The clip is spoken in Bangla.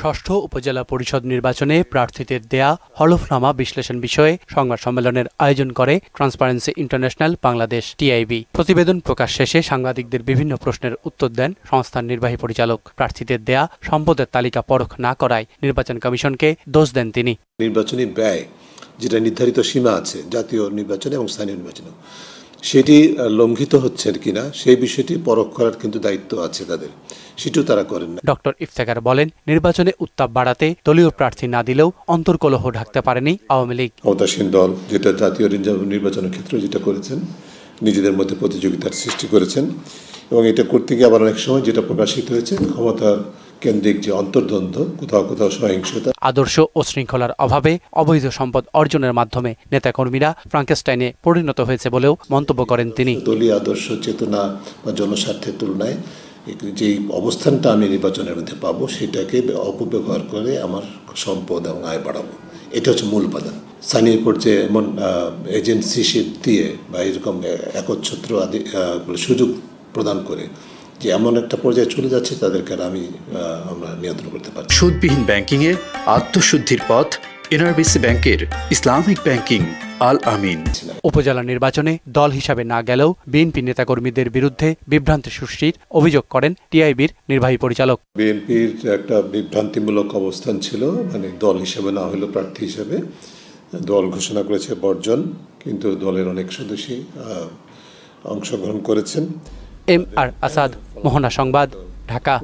ষষ্ঠ উপজেলা পরিষদ নির্বাচনে প্রার্থীদের দেয়া হলফনামা বিশ্লেষণ বিষয়ে সংবাদ সম্মেলনের আয়োজন করে ট্রান্সপারেন্সি ইন্টারন্যাশনাল বাংলাদেশ টিআইবি। প্রতিবেদন প্রকাশ শেষে সাংবাদিকদের বিভিন্ন প্রশ্নের উত্তর দেন সংস্থার নির্বাহী পরিচালক। প্রার্থীদের দেয়া সম্পদের তালিকা পরখ না করায় নির্বাচন কমিশনকে দোষ দেন তিনি। নির্বাচনী ব্যয় যেটা নির্ধারিত সীমা আছে জাতীয় নির্বাচনে এবং স্থানীয় নির্বাচনে, সেটি লঙ্ঘিত হচ্ছে কিনা সেই বিষয়টি পরখ করার কিন্তু দায়িত্ব আছে তাদের, সেটিও তারা করেন না। ডক্টর ইফতেখার বলেন, নির্বাচনে উত্তাপ বাড়াতে দলীয় প্রার্থী না দিলেও অন্তর্কলহ ঢাকতে পারেনি আওয়ামী লীগ। ক্ষমতাসীন দল যেটা জাতীয় নির্বাচনের ক্ষেত্রে যেটা করেছেন, নিজেদের মধ্যে প্রতিযোগিতার সৃষ্টি করেছেন এবং এটা করতে গিয়ে আবার অনেক সময় যেটা প্রকাশিত হয়েছে ক্ষমতার কেন্দ্রিক যে অন্তর্দ্বন্দ্ব, কোথাও কোথাও সহিংসতা। আদর্শ ও শৃঙ্খলার অভাবে অবৈধ সম্পদ অর্জনের মাধ্যমে নেতাকর্মীরা ফ্রাঙ্কেস্টাইনে পরিণত হয়েছে বলেও মন্তব্য করেন তিনি। দলীয় আদর্শ চেতনা বা জনস্বার্থের তুলনায় যে অবস্থানটা আমি নির্বাচনের মধ্যে পাবো সেটাকে অপব্যবহার করে আমার সম্পদ এবং আয় বাড়াবো, এটা হচ্ছে মূল উপাদান। স্থানীয় পর্যায়ে এমন এজেন্সিশিপ দিয়ে বা এরকম একচ্ছত্র আদি সুযোগ প্রদান করে যে এমন একটা পর্যায়ে চলে যাচ্ছে তাদেরকে আমরা নিয়ন্ত্রণ করতে পারি। সুদবিহীন ব্যাংকিংয়ের আত্মশুদ্ধির পথ এনআরবিসি ব্যাংকের ইসলামিক ব্যাংকিং আল আমিন। উপজেলা নির্বাচনে দল হিসাবে না গেলেও বিএনপি নেতাকর্মীদের বিরুদ্ধে বিভ্রান্তি সৃষ্টির অভিযোগ করেন টিআইবির নির্বাহী পরিচালক। বিএনপির একটা বিভ্রান্তিমূলক অবস্থান ছিল, মানে দল হিসেবে না হলেও প্রার্থী হিসেবে দল ঘোষণা করেছে বর্জন, কিন্তু দলের অনেক সদস্যই অংশগ্রহণ করেছেন। এম আর আসাদ, মোহনা সংবাদ, ঢাকা।